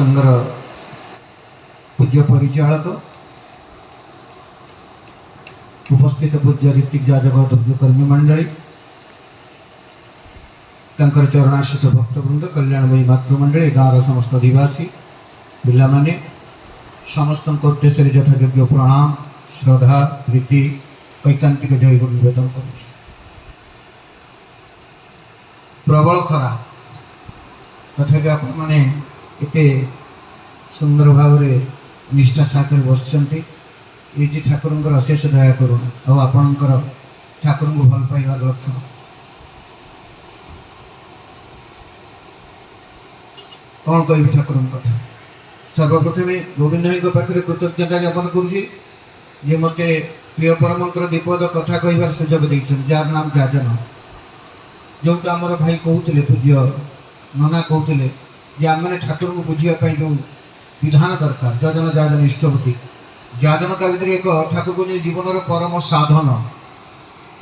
सत्संगर पूज्य परिचालक उपस्थित पूज्य ऋतिक जाजक धैर्यकर्मी मंडली चरणाश्रित भक्तवृंद कल्याणमयी मातृमंडली गाँव समस्त अधिवासी पिला माने समस्त उद्देश्य यथायोग्य प्रणाम श्रद्धा रीति ऐकांतिक जय गुरु निवेदन कर प्रबल खरा तथापि आपण मैंने एते सुंदर भाव निष्ठा सागर बसचंती ये ठाकुर अशेष दया करूँ आपणकर ठाकुर को भल पाइबार लक्षण कौन कह ठाकुर कथा सर्वप्रथमे गोविंद भाई पाखे कृतज्ञता ज्ञापन करुँची जे मते प्रिय परमंत्र दीपद कथा कहबार सुजोग देछन जार नाम जाजन जोटा आमर भाई कहते पूज्य नना कहते जे आम मैंने ठाकुर को बुझापी जो विधान दरकार जजन जाजन इष्टपति जाजन का भीतर एक ठाकुर को जीवन परम साधन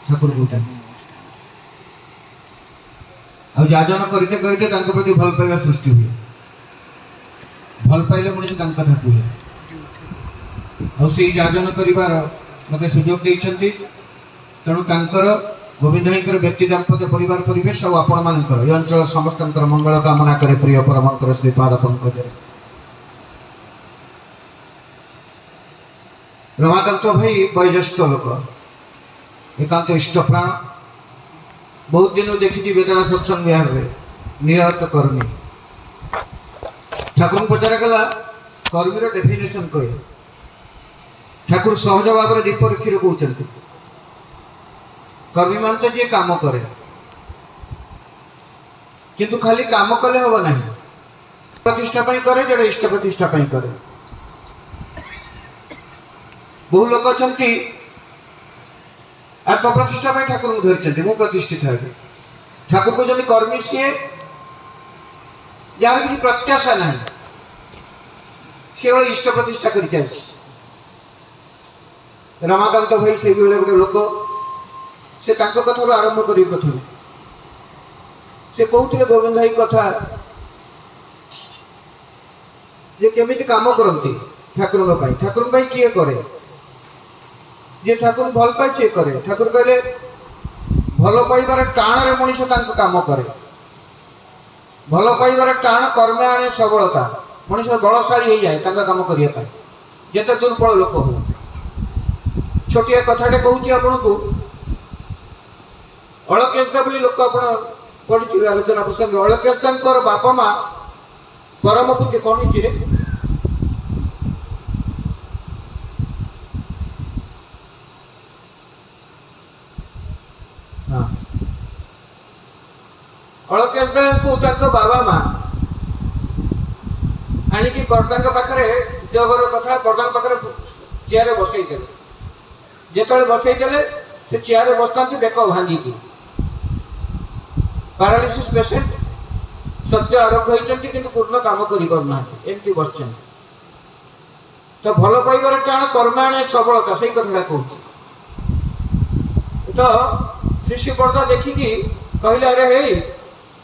ठाकुर कहते आ जाजन करते करते प्रति भल पाइबा सृष्टि हुए भल पाइले मनीष कथा कहे आई जाजन कर मत सुजोग देते तेणु गोविंद भाई व्यक्ति दाम्पत्य परिवार परिवेश और आपण मानकर ये अंचल समस्त मंगल कामना करे प्रिय परमंकर श्रीपाद पंकज रमाकांत भाई वयोज्येष्ठ लोक एकांत इष्ट प्राण बहुत दिन देखी वेदना सत्संग विहार में निरत कर्मी ठाकुर पचार गला कर्मी डेफिनेशन कहे ठाकुर सहज भाव में दीप रखी कहते कर्मी मान तो जी काम करे किंतु खाली काम कले हम ना प्रतिष्ठा करे जो इष्ट प्रतिष्ठा करे बहु लोक अच्छा आत्मप्रतिष्ठा ठाकुर को धरती मु प्रतिष्ठित है ठाकुर को जब कर्मी सी जार किसी प्रत्याशा ना केवल इष्ट प्रतिष्ठा कर चलती रमाकांत भाई से गोटे लोक से कथा आरंभ कर प्रथम से कहते गोविंद भाई कथा जे केमी काम करती ठाकुर किए करे जे ठाकुर भल पाए सी करे ठाकुर कहले भल पाइबार टाण मनीष काम करे भल पाइबार टाण कर्म आने सबलता मनीष बलशाली हो जाए काम करने जिते दुर्बल लोक हो छोटिया कथाटे कहूँ आपन को अलकेशदा बोली लोक आप पढ़ी आलोचना प्रसंग अलकेशदा बापा माँ परम पूज्य कौन रे अलकेशदा को बाबा माँ आणिकी बर्दा पाखे जगर कथा बर्दा पाखे चेयर बसई जिते बसई से चेयर बसता बेक भांगिकी पैरालिसिस पेशेंट सद्य आरोग्य होती कि पूर्ण काम करमती बस तो भल पाइबार टाण कर्म आने सबलता से कथा कहूँ तो श्री श्री बर्दा देखिकी कहले अरे हे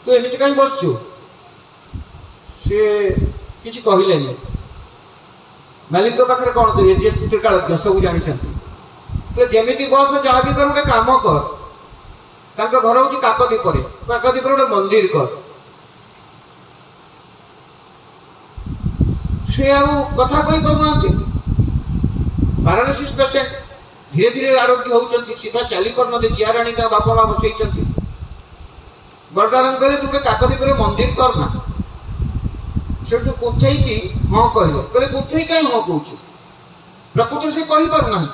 तू एमती कहीं बसचु सी कि कहले मालिक पाखे कौन करेंगे जी त्रिकालज्ञ सब जानते जमी बस जहाँ भी कर गोटे काम कर घर हूँ काकदीपर काकदीपर गोटे मंदिर कर से कथा कही पाना पैरालिसिस पेसेंट धीरे धीरे आरोग्य होती सीधा चली पार चेयर आनी बापा माँ बसई बरदान कहे तू काकदीपर मंदिर करना से बुझे हाँ कहले बुझे कहीं हाँ कहूँ प्रकृति से कही पारना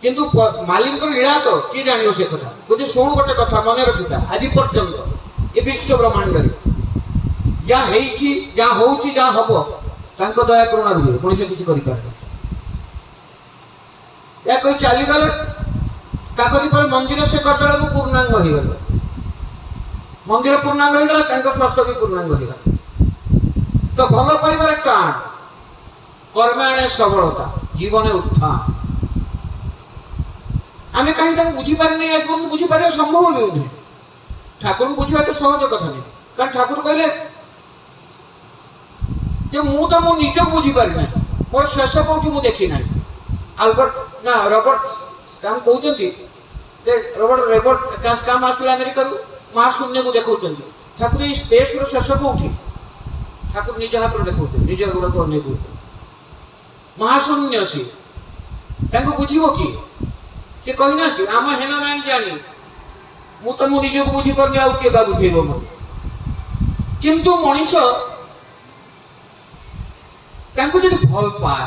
किंतु मालिक लीला तो किए जान से कथा बुझे शुण गोटे कथा मन रखा आज पर्यंत ये विश्व ब्रह्मांड जहाँ हो दया करुणा रुहे मनुष्य किसी कही चलीगले काकदीपर मंदिर से करदेला पूर्णांग हो गला मंदिर पूर्णांग हो गला स्वास्थ्य भी पूर्णांग हो तो भल पाइबार टाण कर्म आने सबलता जीवन उत्थान आम कहीं बुझीपारे बुझीपार संभव नहीं ठाकुर बुझा तो सहज कथा नहीं कारण ठाकुर कहले ଯେ ମୁଁ ତ ମୁଁ ନିଜକୁ ବୁଝିପାରି ନାହିଁ, ମୋର ଶେଷ କୋଉଠି ମୁଁ ଦେଖି ନାହିଁ। ଆଲବର୍ଟ ନା ରବର୍ଟ କାମ୍ କହୁଛନ୍ତି ଯେ ରବର୍ଟ କାମ୍ ଆସିଥିଲା ଆମେରିକାରୁ, ମହାଶୂନ୍ୟକୁ ଦେଖାଉଛନ୍ତି। ଠାକୁର ଏଇ ସ୍ପେସ୍ର ଶେଷ କୋଉଠି? ଠାକୁର ନିଜ ହାତରେ ଦେଖାଉଛନ୍ତି, ନିଜ ଗୋଡ଼କୁ ଅନେଇ କହୁଛନ୍ତି ମହାଶୂନ୍ୟ। ସିଏ ତାଙ୍କୁ ବୁଝିବ କି? ସେ କହିନାହାନ୍ତି ଆମ ହେନ ନାହିଁ ଜାଣି, ମୁଁ ତ ମୁଁ ନିଜକୁ ବୁଝିପାରୁନି, ଆଉ କିଏ ବା ବୁଝେଇବ ମୋତେ? କିନ୍ତୁ ମଣିଷ ତାଙ୍କୁ ଯଦି ଭଲ ପାଏ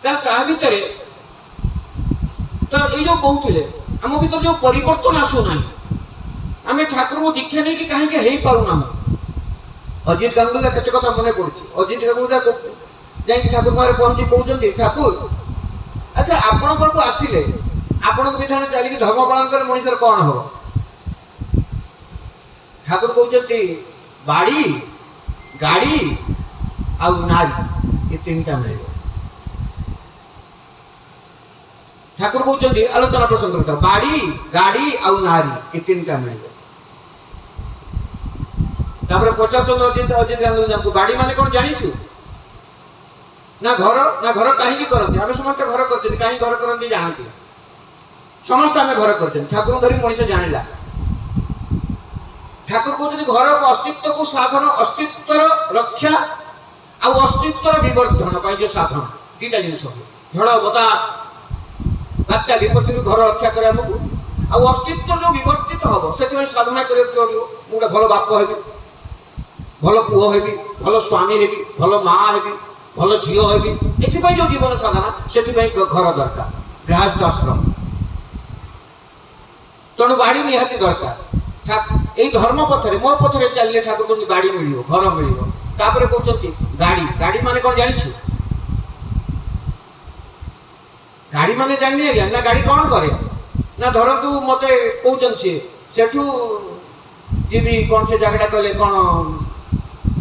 ତା ଭିତରେ ତ ଏଇ ଯୋଉ କହୁଥିଲେ ଆମ ଭିତରେ ଯୋଉ ପରିବର୍ତ୍ତନ ଆସୁନାହିଁ, ଆମେ ଠାକୁରଙ୍କୁ ଦୀକ୍ଷା ନେଇକି କାହିଁକି ହେଇପାରୁନାହୁଁ? ଅଜିତ ଗାଙ୍ଗୁଲି କେତେ କଥା ମନେ ପଡୁଛି। ଅଜିତ ଗାଙ୍ଗୁଲି ଯାଇକି ଠାକୁର ପାଖରେ ପହଞ୍ଚି କହୁଛନ୍ତି, ଠାକୁର ଆଚ୍ଛା ଆପଣଙ୍କ ପାଖକୁ ଆସିଲେ ଆପଣଙ୍କ ବିଧାନ ଚାଲିକି ଧର୍ମ ପାଳନ କଲେ ମଣିଷର କଣ ହବ? ଠାକୁର କହୁଛନ୍ତି ବାଡ଼ି, ଗାଡ଼ି ଆଉ ନାରୀ, ଏ ତିନିଟା ମିଳିବ। ଠାକୁର କହୁଛନ୍ତି ଆଲୋଚନା ପ୍ରସଙ୍ଗ, ବାଡ଼ି, ଗାଡ଼ି ଆଉ ନାରୀ, ଏ ତିନିଟା ମିଳିବ। ତାପରେ ପଚାରୁଛନ୍ତି ଅଜିତ ଗାଙ୍ଗୁଲି, ବାଡ଼ି ମାନେ କଣ ଜାଣିଛୁ? ନା ଘର କାହିଁକି କରନ୍ତି? ଆମେ ସମସ୍ତେ ଘର କରିଛନ୍ତି, କାହିଁକି ଘର କରନ୍ତି ଜାଣନ୍ତି? ସମସ୍ତେ ଆମେ ଘର କରିଛନ୍ତି। ଠାକୁରଙ୍କୁ ଧରି ମଣିଷ ଜାଣିଲା। ଠାକୁର କହୁଛନ୍ତି ଘରକୁ ଅସ୍ତିତ୍ୱକୁ ସାଧନ, ଅସ୍ତିତ୍ୱର ରକ୍ଷା ଆଉ ଅସ୍ତିତ୍ୱର ବିବର୍ଦ୍ଧନ ପାଇଁ ଯୋଉ ସାଧନ, ଦିଟା ଜିନିଷ। ଝଡ଼ ବତାସ ବାତ୍ୟା ବିପତ୍ତିରୁ ଘର ରକ୍ଷା କରେ ଆମକୁ, ଆଉ ଅସ୍ତିତ୍ୱ ଯୋଉ ବିବର୍ତ୍ତିତ ହବ ସେଥିପାଇଁ ସାଧନା କରିବାକୁ ପଡ଼ିବ। ମୁଁ ଗୋଟେ ଭଲ ବାପ ହେବି, ଭଲ ପୁଅ ହେବି, ଭଲ ସ୍ୱାମୀ ହେବି, ଭଲ ମା ହେବି, ଭଲ ଝିଅ ହେବି। ଏଥିପାଇଁ ଯୋଉ ଜୀବନ ସାଧନା, ସେଥିପାଇଁ ଘର ଦରକାର, ଗୃହସ୍ଥ ଆଶ୍ରମ। ତେଣୁ ବାଡ଼ି ନିହାତି ଦରକାର। ଏଇ ଧର୍ମ ପଥରେ, ମୋ ପଥରେ ଚାଲିଲେ ଠାକୁର କହୁଛନ୍ତି ବାଡ଼ି ମିଳିବ, ଘର ମିଳିବ। ତାପରେ କହୁଛନ୍ତି ଗାଡ଼ି, ଗାଡ଼ି ମାନେ କଣ ଜାଣିଛୁ? ଗାଡ଼ି ମାନେ ଜାଣିନି ଆଜ୍ଞା। ନା ଗାଡ଼ି କଣ କରେ? ନା ଧରନ୍ତୁ ମତେ କହୁଛନ୍ତି ସିଏ ସେଠୁ ଯିବି କଣ ସେ ଜାଗାଟା କହିଲେ କଣ,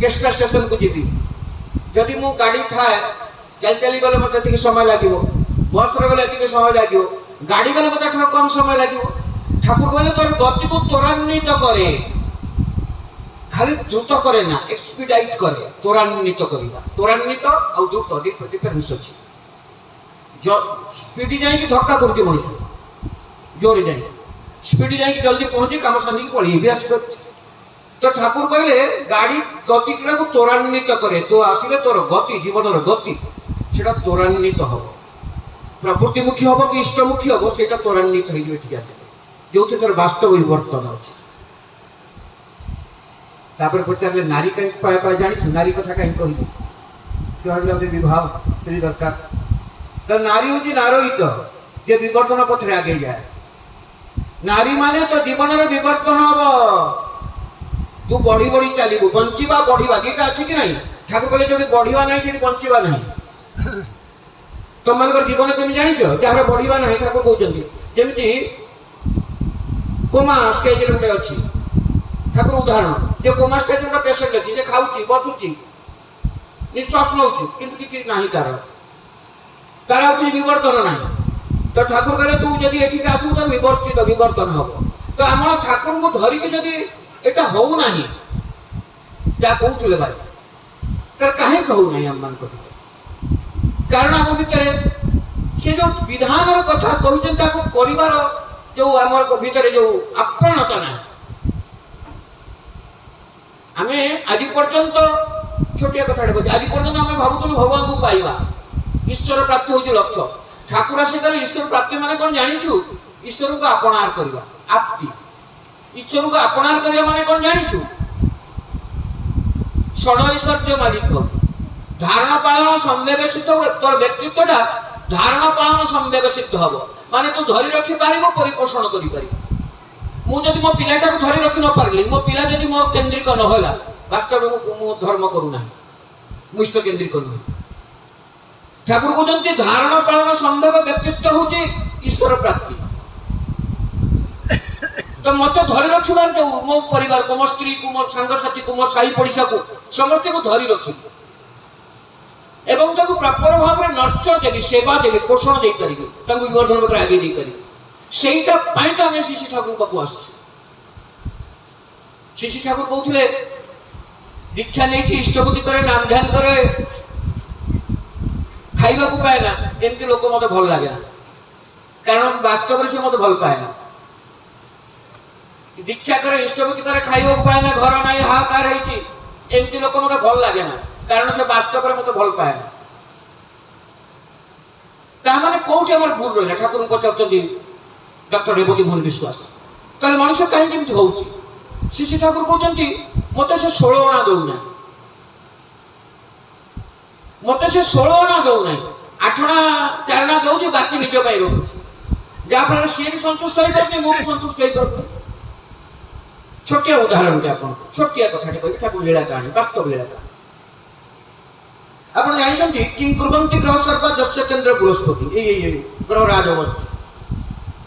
କେଷ୍ଟା ଷ୍ଟେସନକୁ ଯିବି। ଯଦି ମୁଁ ଗାଡ଼ି ଥାଏ, ଚାଲି ଚାଲି ଗଲେ ମତେ ଏତିକି ସମୟ ଲାଗିବ, ବସ୍ରେ ଗଲେ ଏତିକି ସମୟ ଲାଗିବ, ଗାଡ଼ି ଗଲେ ମତେ ଠାରୁ କମ ସମୟ ଲାଗିବ। ଠାକୁର କହିଲେ ତୋର ଗତିକୁ ତ୍ୱରାନ୍ୱିତ କରେ, ଖାଲି ଦ୍ରୁତ କରେ ନା, ଏକ୍ସପିଡାଇଟ୍ କରେ। ତ୍ୱରାନ୍ୱିତ କରିବା, ତ୍ୱରାନ୍ୱିତ ଆଉ ଦ୍ରୁତ ଡିଫରେନ୍ସ ଅଛି। ସ୍ପିଡି ଯାଇକି ଧକ୍କା କରୁଛି ମଣିଷ, ଜୋରେ ଯାଇକି ସ୍ପିଡି ଯାଇକି ଜଲ୍ଦି ପହଞ୍ଚି କାମ ସାରିକି ପଳେଇବି ଆସିପାରୁଛି। ତ ଠାକୁର କହିଲେ ଗାଡ଼ି ଗତିଟାକୁ ତ୍ୱରାନ୍ୱିତ କରେ। ତୁ ଆସିଲେ ତୋର ଗତି, ଜୀବନର ଗତି ସେଟା ତ୍ୱରାନ୍ୱିତ ହବ। ପ୍ରବୃତ୍ତିମୁଖୀ ହବ କି ଇଷ୍ଟମୁଖୀ ହବ, ସେଇଟା ତ୍ୱରାନ୍ୱିତ ହେଇଯିବ ଏଠିକି ଆସିଲେ, ଯୋଉଥିରେ ତୋର ବାସ୍ତବ ବିବର୍ତ୍ତନ ଅଛି। ତାପରେ ପଚାରିଲେ ନାରୀ କାହିଁକି ପାଏ ଜାଣିଛୁ? ନାରୀ କଥା କାହିଁକି କହିବି? ସେ ଭାବିଲେ ବିବାହ ସ୍ତ୍ରୀ ଦରକାର। ତ ନାରୀ ହଉଛି ନାରୟିତ, ଯେ ବିବର୍ତ୍ତନ ପଥରେ ଆଗେଇ ଯାଏ। ନାରୀ ମାନେ ତ ଜୀବନର ବିବର୍ତ୍ତନ ହବ। ତୁ ବଢି ବଢି ଚାଲିବୁ, ବଞ୍ଚିବା ବଢିବା ଦିଟା ଅଛି କି ନାହିଁ? ଠାକୁର କହିଲେ ଯୋଉଠି ବଢିବା ନାହିଁ ସେଠି ବଞ୍ଚିବା ନାହିଁ। ତମମାନଙ୍କର ଜୀବନ କେମିତି ଜାଣିଛ? ଯାହାର ବଢିବା ନାହିଁ, ଠାକୁର କହୁଛନ୍ତି ଯେମିତି କୋମା ଷ୍ଟେଜରେ ଗୋଟେ ଅଛି। ଠାକୁର ଉଦାହରଣ, ଯେ କୋମା ଷ୍ଟେଜରେ ଗୋଟେ ପେସେଣ୍ଟ ଅଛି, ସେ ଖାଉଛି, ବସୁଛି, ନିଶ୍ୱାସ ନେଉଛି, କିନ୍ତୁ କିଛି ନାହିଁ ତାର ଆଉ କିଛି ବିବର୍ତ୍ତନ ନାହିଁ। ତ ଠାକୁର କହିଲେ ତୁ ଯଦି ଏଠିକି ଆସିବୁ ତ ବିବର୍ତ୍ତନ ହବ। ତ ଆମର ଠାକୁରଙ୍କୁ ଧରିକି ଯଦି এটা ହଉନାହିଁ, ଯାହା କହୁଥିଲେ ଭାଇ, ତାର କାହିଁକି ହଉନାହିଁ ଆମମାନଙ୍କ ଭିତରେ? କାରଣ ଆମ ଭିତରେ ସେ ଯୋଉ ବିଧାନର କଥା କହିଛନ୍ତି ତାକୁ କରିବାର ଯୋଉ ଆମର ଭିତରେ ଯୋଉ ଆପ୍ରାଣତା ନାହିଁ। ଆମେ ଆଜି ପର୍ଯ୍ୟନ୍ତ, ଛୋଟିଆ କଥାଟେ କହୁଛି, ଆଜି ପର୍ଯ୍ୟନ୍ତ ଆମେ ଭାବୁଥିଲୁ ଭଗବାନଙ୍କୁ ପାଇବା, ଈଶ୍ୱର ପ୍ରାପ୍ତି ହଉଛି ଲକ୍ଷ୍ୟ। ଠାକୁର ଆସି କହିଲେ ଈଶ୍ୱର ପ୍ରାପ୍ତି ମାନେ କଣ ଜାଣିଛୁ? ଈଶ୍ୱରଙ୍କୁ ଆପଣାର କରିବା, ଆପ୍ତି। ଈଶ୍ୱରଙ୍କୁ ଆପଣାର କରିବା ମାନେ କଣ ଜାଣିଛୁ? ଷଡ଼ ଐଶ୍ୱର୍ଯ୍ୟ ମାଲିକ, ଧାରଣ ପାଳନ ସମ୍ବେଗ ସିଦ୍ଧ। ତୋର ବ୍ୟକ୍ତିତ୍ୱଟା ଧାରଣ ପାଳନ ସମ୍ବେଗ ସିଦ୍ଧ ହବ, ମାନେ ତୁ ଧରି ରଖିପାରିବ, ପରିପୋଷଣ କରିପାରିବ। ମୁଁ ଯଦି ମୋ ପିଲାଟାକୁ ଧରି ରଖି ନ ପାରିଲି, ମୋ ପିଲା ଯଦି ମୋ କେନ୍ଦ୍ରିକ ନ ହେଲା, ବାସ୍ତବରେ ମୁଁ ଧର୍ମ କରୁନାହିଁ, ମୁଁ ଇଷ୍ଟ କେନ୍ଦ୍ରିକ ନୁହେଁ। ଠାକୁର କହୁଛନ୍ତି ଧାରଣ ପାଳନ ସମ୍ବେଗ ବ୍ୟକ୍ତିତ୍ୱ ହଉଛି ଈଶ୍ୱର ପ୍ରାପ୍ତି। ତ ମତେ ଧରି ରଖିବାର ଯୋଉ ମୋ ପରିବାରକୁ, ମୋ ସ୍ତ୍ରୀକୁ, ମୋ ସାଙ୍ଗସାଥୀକୁ, ମୋ ସାହି ପଡ଼ିଶାକୁ, ସମସ୍ତଙ୍କୁ ଧରି ରଖିବି ଏବଂ ତାକୁ ପ୍ରପର ଭାବରେ ନର୍ଚର ଦେବି, ସେବା ଦେବି, ପୋଷଣ ଦେଇପାରିବି, ତାଙ୍କୁ ବିବର୍ତ୍ତନ ପଥରେ ଆଗେଇ ଦେଇପାରିବି। ସେଇଟା ପାଇଁ ତ ଆମେ ଶ୍ରୀ ଠାକୁରଙ୍କ ପାଖକୁ ଆସୁଛୁ। ଶ୍ରୀ ଠାକୁର କହୁଥିଲେ दीक्षा नहीं इष्टपति करे नाम ध्यान करे खाइबा को पाए ना एमती लोक मत भल लगे ना कारण वास्तव से मत भल पाए ना दीक्षा करे इष्टपति करे खाइबा को पाए ना घर ना हाहाकार होइछि एमती लोक मत भल लगे ना कारण से वास्तव मत भल पाए ना तामाने कोठी हमर भूल रहिला ठाकुर पचारछथि डॉक्टर रेवती मोहन विश्वास कहले मनुष्य कहीं केमती होउछि श्री ठाकुर कहते मत से 16 अणा दौना मत से 16 अणा दौना 8 अणा 4 अणा दौर बाकी निज पाई रखु जहाँफल सी भी सन्तुष्ट हो पारे मुझे सन्तुष्ट हो पार छोटिया उदाहरण टे आप छोटिया कथाटे कह ठाकुर लीला कहानी वास्तव लीला कहानी आप जानते किं कुर्वन्ति ग्रह सर्वा जस्य केन्द्र बृहस्पति ग्रह राज अवस्था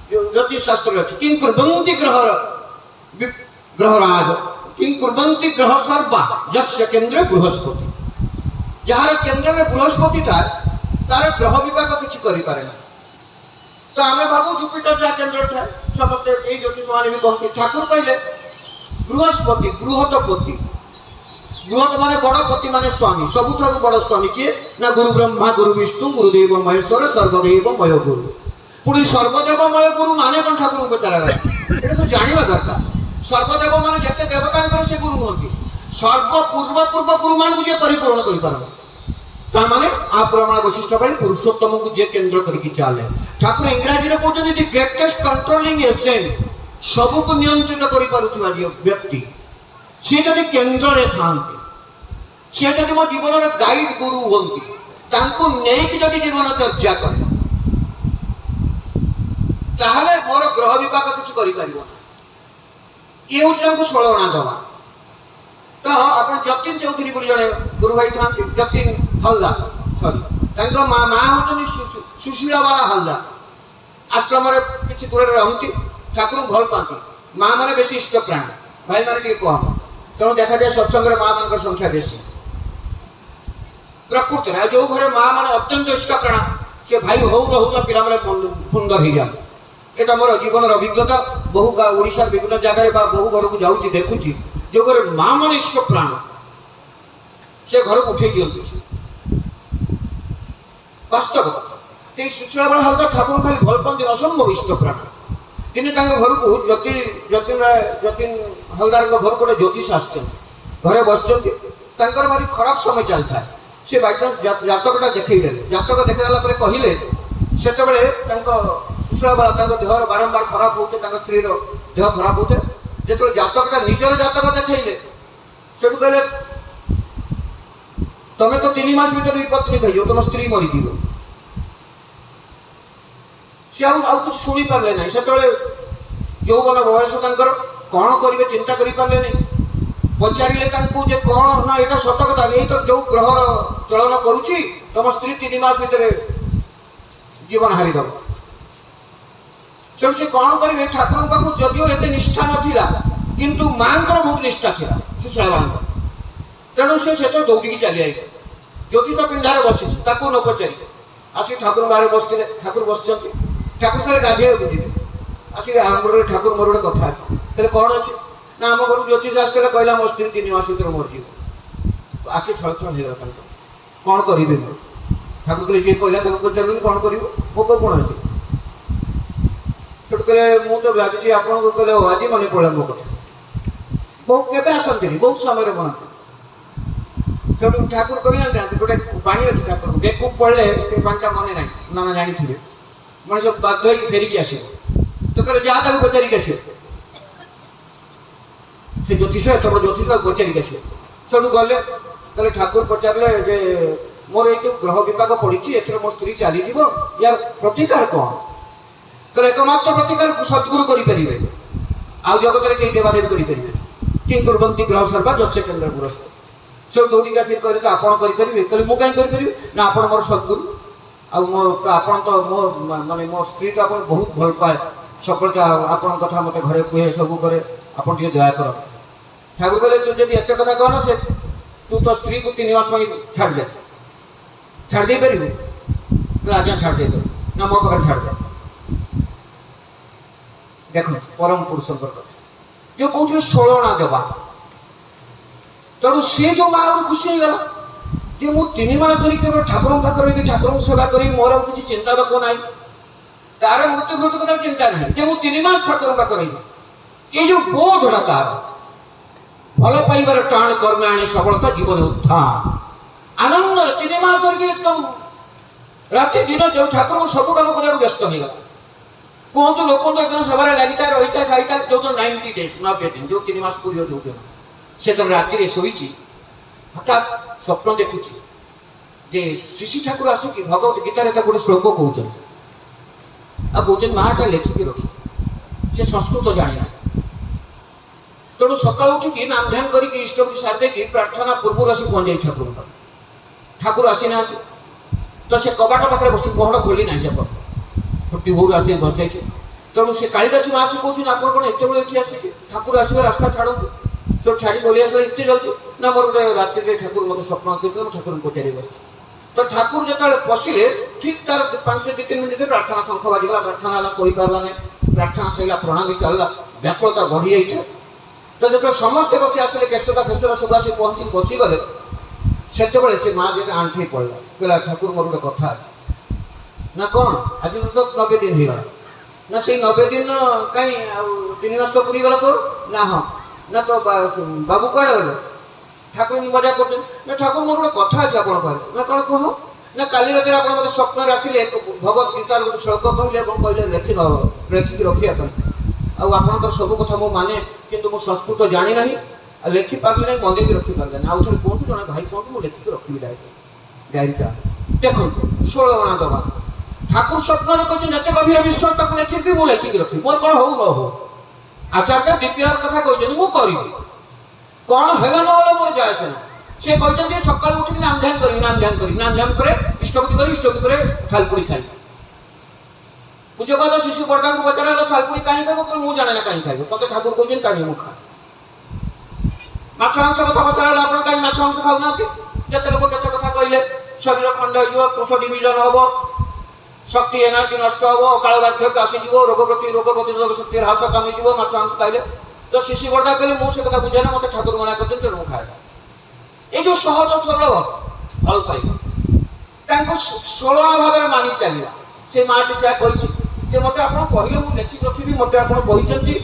ज्योतिष शास्त्र अच्छे किं कुर्वन्ति ग्रहराज किं कुर्वन्ति ग्रह सर्वा जस्य केन्द्र बृहस्पति जार केन्द्र में बृहस्पति था तार ग्रह विभाग किसी करें तो आम भावु जुपिटर जहाँ केन्द्र था समस्ते ज्योतिष मैंने भी कहते ठाकुर कहले बृहस्पति बृहतपति बृहत माने बड़ पति माने स्वामी सबुठ बड़ स्वामी किए ना गुरु ब्रह्मा गुरु विष्णु गुरुदेव महेश्वर सर्वदेव मय गुरु पुणी सर्वदेव मय गुरु माने कौन ठाकुर पचारा ये तो जानवा दरकार सर्वदेव मान जिते देवता से गुरु नुहति सर्व पूर्व पूर्व गुरु मान को परिपूर्ण कर प्रमाण वैशिष्ट पुरुषोत्तम को जे केन्द्र करके चले ठाकुर इंग्राजी में कहते दि ग्रेटेस्ट कंट्रोलिंग एजेंट सबू को नियंत्रित कर व्यक्ति सी जदि केन्द्र में था सी जदि मो जीवन गाइड गुरु हमें जदि जीवन चर्चा करे मोर ग्रह विभाग किसी कर ये हूँ 16 अणा दवा तो आप जतिन चौधरी बोली जड़े गुरु भाई था जतिन हलदार सॉरी माँ हूँ सुशीला बाला हलदार आश्रम किसी दूर रहती ठाकुर भल पाती माँ मैंने बेस इष्ट प्राण भाई मैंने टे कम तेणु देखा जाए सत्संग माँ मान संख्या बेसी प्रकृति जो घर माँ मैंने अत्यंत इष्ट प्राण सी भाई हौ न हौ पिला सुंदर हो जाए এটা মোর জীবনের অভিজ্ঞতা বহু ওড়িশার বিভিন্ন জায়গায় বা বহু ঘরକୁ যাচ্ছি দেখুছি যে ঘরে মা মানে ইষ্ট প্রাণ সে ঘরକୁ উঠেই দিଅନ୍ତି বাস্তব এই সুশীলাবালা হালদার ঠাকুর খালি ভাল পাନ୍ତି অসম্ভব ইষ্ট প্ରାଣ ଦିନେ ତାଙ୍କ ଘରକୁ ଯତୀନ ହଲଦାରଙ୍କ ଘରକୁ ଗୋଟେ ଜ୍ୟୋତିଷ ଆସିଛନ୍ତି ଘରେ ବସିଛନ୍ତି ତାଙ୍କର ଭାରି ଖରାପ ସମୟ ଚାଲିଥାଏ ସେ ବାଇଚାନ୍ସ ଜାତକଟା ଦେଖେଇଦେଲେ ଜାତକ ଦେଖେଇଦେଲା ପରେ କହିଲେ ସେତେବେଳେ ତାଙ୍କ सुशीलाबाला देह बारंबार खराब होते स्त्री देह खराब होते जो जातकटा निजर जातक देखले से कहले तुम तो 3 मास भर विपत्ति थी तुम स्त्री मरीज सी कुछ शुणी पारे ना से यौवन बयस कौन करेंगे चिंता कर पारे नहीं पचारे कौन ना यहाँ सत कथा यही तो जो ग्रह चलन करुच्ची तुम स्त्री 3 मास भर जीवन हारिदेव से कौन करेंगे ठाकुर पाखु जदिव एत निष्ठा नाला किंतु माँ बहुत निष्ठा थी सुशीलाबाला तेणु से दौड़ी चली आई ज्योतिष पिंधार बसी न पचारि आसिक ठाकुर बाहर बसते ठाकुर बस ठाकुर सारे गाधे बुझे आसिक ठाकुर मोर गोटे कथा अच्छे कौन अच्छे ना आम घर ज्योतिष आसते कहला मो स्त्री 3 मास भर मरजी आखि छल छल हो कौन करेंगे ठाकुर कहले जी कहला पचार कौन कर मो कौन आस कहले मुझे भावी आपको कहले आज मन पड़ा मो कथा बहुत के आसती बहुत समय बनाते से ठाकुर कही ना गोटे पानी अच्छी ठाकुर बेकूफ पड़े से पाटा मन ना ना जानी थे मनुष्य बाध्य फेरिकी आस तो कहले जहाँ तक पचारिक आस ज्योतिष एत बड़ ज्योतिष पचारिक आस सब गले कहले ठाकुर पचारे जे मोर ये ग्रह विभाग पड़ी एथर मो स्त्री चलीज यार प्रतिकार कौन तो एकमात्र प्रतिकार सद्गुरु करेंगे आउ जगत में कई देवादेवी करेंगे किं कुर्वन्ति ग्रह सर्वा जस्य केन्द्र बृहस्पति से दौड़ी आस कहले तो आपड़ करेंगे कहले मुझे कहीं करी ना आप मोर सद्गुरु आप तो मो माने मो स्त्री तो आप बहुत भल पाए सकल आपण कथा मत घरे कहे सब करे आप दया कर ठाकुर कहले तू जब एत कथा कहना से तू तो स्त्री को 3 मास छाड़ दे पारू आज्ञा छाड़ दे ना मो पाखे छाड़ दे देखो परम पुरुष कथा जो कहते 16 अणा देवा तेणु सी जो माँ खुशी होगा जे मु 3 मास धरिक केवल ठाकुर पाखे ठाकुर सेवा करी मोर किसी चिंता दुख ना तार मृत्यु मृत्यु कथा चिंता ना जे मु 3 मास ठाकुर पाखे रही ये जो बोधटा तार भल पाइबार टाण कर्म आनी सबलता जीवन उत्थान आनंद 3 मास धरिक एकदम राति दिन जो ठाकुर सब काम करने व्यस्त हो गला कहतु लोक तो एकदम सवार लगी रही खाई जो 90 डेज 90 दिन जो 3 मास पूरी जो से तो राति शोची हठात स्वप्न देखुची जे श्री ठाकुर आसिक भगवत गीतार गोटे श्लोक कहते कहते माटा लेखिकी रखी से संस्कृत जाना तेणु सकाल उठिकी नाम ध्यान करके इष्ट को सार देकी प्रार्थना पूर्व आसी पहुंच जाए ठाकुर ठाकुर आसी ना तो से कबाट पाखे बस पहड़ खोली ना फुटी भोर आस बस जाए तेणु से कालिदासी मासी कहते आप कौन एत आसिक ठाकुर आसवा रास्ता छाड़ू सब छाड़ी बोली आस इतने जल्दी ना मोर गोटे राति ठाकुर मतलब स्वप्न कर ठाकुर पचारि बस तो ठाकुर जो पशिले ठीक तार 5-3 मिनट प्रार्थना शंख बाजिगला प्रार्थना कही पारा ना प्रार्थना सैला प्रणामी चलला व्याकुलता बढ़ी जाइए तो जो समस्ते बस आसले केशता फेस्टा सब आस पहुँची बसीगले से माँ जगह आंठी पड़ा कहला ठाकुर मोर गोटे कथा ना कौन आज तो 90 दिन होगा ना से 90 दिन कहीं 3 मास तो पूरी गला तो ना हाँ ना तो बाबू कड़े गले ठाकुर मजा कर ना ठाकुर मोर गोटे कथा अच्छे आप ना कौन कह ना काली रात आप मतलब स्वप्न आसिले भगवत गीतार गोटे श्लोक कहले कहले लेखिकी रखा आपंकर सब कथा मु माने किंतु मु संस्कृत जानी ना लेखि पारे ना बंदेकी रखी पारे आउ थे कहतु जन भाई कहतु मुझे लेखिकी रखी डायरीटा देखो 16 अणा दबा ठाकुर स्वप्न कहते गभीर विश्वास तक लेखिकी मुझे लेखिकी रखी मोर कौन हो न हो आचार्य डीपीआर कथा कहते मुझे कौन है ना मोर जाए से से कहते सकाल उठिक नाम ध्यान करी नाम ध्यान करी नाम ध्यान करे इष्टपति करी इष्टपति करे थालपुड़ी खाई पूज्यपाद शिशु बर्दा को पचारा थालपुड़ी कहीं खाइब मुझे जाने ना कहीं खाइब मत ठाकुर कहते कहीं मुझे खा माछ मांस कथा पचारा आप कहीं माछ मांस खाऊना जिते लोक केते कथा कहले शरीर खंड हो कोष डिविजन हम शक्ति एनर्जी नष्ट हम अकाल बार्धक्य आसीज रोग प्रतिरोधक शक्ति ह्रास कमिज माछ मांस खाइले तो शिशु बर्दा कहले मुझे कथा बुझे ना मत ठाकुर मना करते तेणु खाए ये जो सहज सरल भल पाइबा सरल भाव मानि चलवा से माटी से कही मत आप कहले मुझे लेखिक रखी मत आप मुझे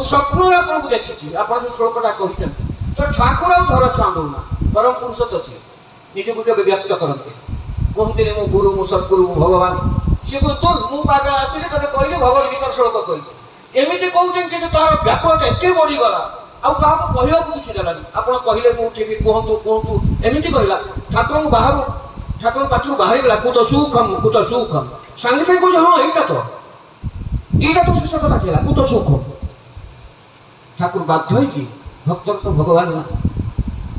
स्वप्न आपको देखी आप श्लोकटा कहते तो ठाकुर घर छाँदना परम पुरुष तो सी निजक के व्यक्त करते कहते मो गुरु मो सदगुरु मो भगवान सी तो मु पागल आसिले ते कहले भगवदगीता श्लोक कही एमती कहते कि तार व्याकुलता एत बढ़ीगला आउ क्या कहला किसी देलानी आप कहले मुझे कहतु कहतु एमती कहला ठाकुर बाहर ठाकुर पाठर बाहरी गला कुत सुखम सांगे सांगे कह हाँ यहीटा तो शेष कथा कहला कुत सुखम ठाकुर बाध्य हो भक्तर तो भगवान ना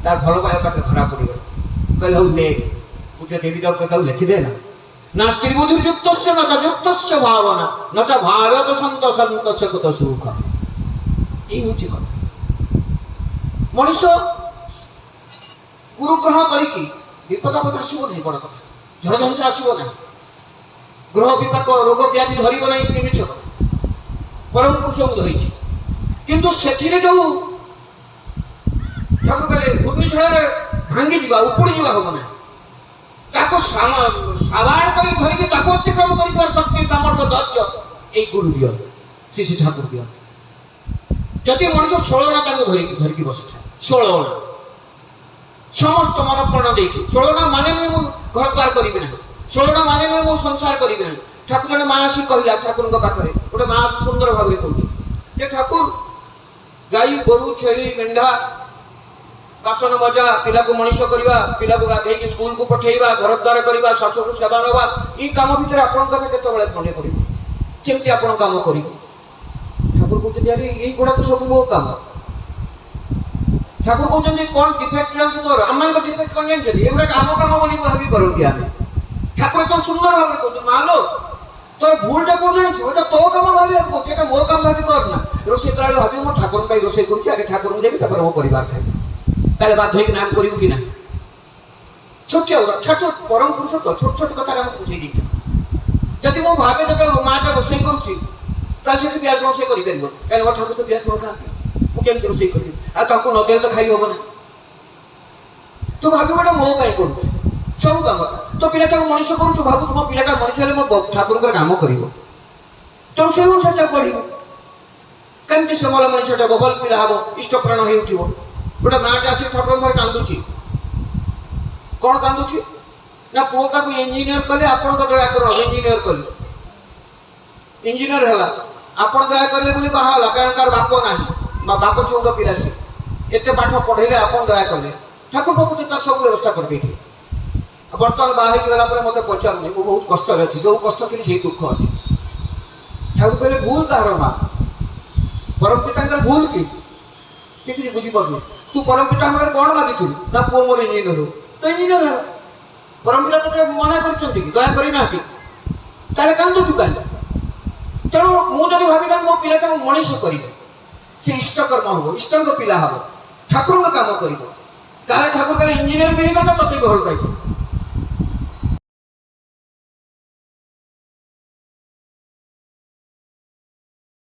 तार भल पाया पाखे धरा पड़गला कहले हूँ देख मुझे देवी देवता लिखिदे ना ना स्त्री बुद्धियुक्त न युक्त भावना न च भाव सत सत कुत सुख यही हूँ कथा मनीष गुरु ग्रहण करी विपद आपद आसब नहीं बड़ कथा झड़ झंझ आसब ना ग्रह विपाक रोग व्याधि धरब ना मिछ परम पुरुष को धरी किंतु से जो ठाकुर कहले घूर्णिझड़ भांगी जा उपुड़ी जा हम ना साबाड़ कर धरिकी अतिक्रम कर शक्ति सामर्थ्य धैर्य यही गुरु दिय श्री ठाकुर दिय जदि मनुष्य 16 अणा धरिकी बस 16 अणा समस्त मन प्राण देखी 16 अणा माने नुहे घर द्वार करी ना 16 अणा माने नुहे मो संसार करी ना ठाकुर जन माँ आसी कहला ठाकुर पाखे गोटे माँ सुंदर भाव कहते ठाकुर गाई गोरु छेली मेढ़ा बासन मजा पिला को मनीष करवा पिला को गाधे स्कूल को पठेवा घर द्वार करवा शाशु को सेवा नवा ये कम भितर आपण कथा केतबेले मने पड़े केमती आपण काम करिवे ठाकुर कहते अरे यही गुड़ा तो सब मो काम ठाकुर कहते कौन डिफेक्ट जान तोर आम डिफेक्ट कौन जान ये काम काम बोली भावी करती आम ठाकुर तो सुंदर भाव कहते मालो तोर भूलटा कौन जान तो काम भावी मो काम भावी करना रोषे कला भावी मो ठाकुर रोषे करुँचे ठाकुर देवी मो परिवार खाई ताले बाध्य नाम करू कि ना छोटिया छोट परम पुरुष तो छोट छोट कथा बुझे दी जदि मो भावे जो माटा रोषे करुँची से प्याज रोषे कर कहीं ठाकुर तो प्याज न खाती मुझे रोषे करी नदे तो खाई हम ना ତୁ ଭାବିବୁ ଏଟା ମୋ ପାଇଁ କରୁଛୁ ସବୁ କାମ। ତ ପିଲାଟାକୁ ମଣିଷ କରୁଛୁ, ଭାବୁଛୁ ମୋ ପିଲାଟା ମଣିଷ ହେଲେ ମୋ ଠାକୁରଙ୍କର କାମ କରିବ, ତେଣୁ ସେଇ ଅନୁସାରେ ପଢିବ। କେମିତି ସେ ଭଲ ମଣିଷଟା ଭଲ ପିଲା ହବ, ଇଷ୍ଟପ୍ରାଣ ହେଉଥିବ। ଗୋଟେ ମାଆଟେ ଆସି ଠାକୁରଙ୍କ ଘରେ କାନ୍ଦୁଛି, କ'ଣ କାନ୍ଦୁଛି ନା ପୁଅଟାକୁ ଇଞ୍ଜିନିୟର କଲେ, ଆପଣଙ୍କ ଦୟା କର ଇଞ୍ଜିନିୟର କଲେ, ଇଞ୍ଜିନିୟର ହେଲା, ଆପଣ ଦୟା କଲେ ବୋଲି ବାହା ହେଲା, କାରଣ ତାର ବାପ ନାହିଁ, ବାପ ଚଉଦ ପିଲା ସେ ଏତେ ପାଠ ପଢେଇଲେ, ଆପଣ ଦୟା କଲେ, ଠାକୁର ବାବୁଟେ ତାର ସବୁ ବ୍ୟବସ୍ଥା କରିଦେଇଥିଲେ। ବର୍ତ୍ତମାନ ବାହା ହେଇଗଲା ପରେ ମୋତେ ପଚାରୁନି, ମୁଁ ବହୁତ କଷ୍ଟରେ ଅଛି, ଯୋଉ କଷ୍ଟ ଥିଲି ସେଇ ଦୁଃଖ ଅଛି। ଠାକୁର କହିଲେ ଭୁଲ କାହାର ମା, ପରମ ପିତାଙ୍କର ଭୁଲ କି? ସେ କିଛି ବୁଝିପାରୁନି। ତୁ ପରମ ପିତାଙ୍କର କ'ଣ ମାଗିଥିଲୁ ନା ପୁଅ ମୋର ଇଞ୍ଜିନିୟର ହଉ, ତ ଇଞ୍ଜିନିୟର ହେଲା। ପରମ ପିତା ତୋତେ ମନା କରିଛନ୍ତି କି, ଦୟା କରିନାହାନ୍ତି, ତାହେଲେ କାନ୍ଦୁଛୁ କାହିଁକି? ତେଣୁ ମୁଁ ଯଦି ଭାବିଲା ମୋ ପିଲାଟାକୁ ମଣିଷ କରିବି, ସେ ଇଷ୍ଟକର୍ମ ହବ, ଇଷ୍ଟଙ୍କ ପିଲା ହବ, ଠାକୁରଙ୍କ କାମ କରିବ, ତାହେଲେ ଠାକୁର କହିଲେ ଇଞ୍ଜିନିୟର ବି ହେଇଗଲା ତତେ ଘର ପାଇବ।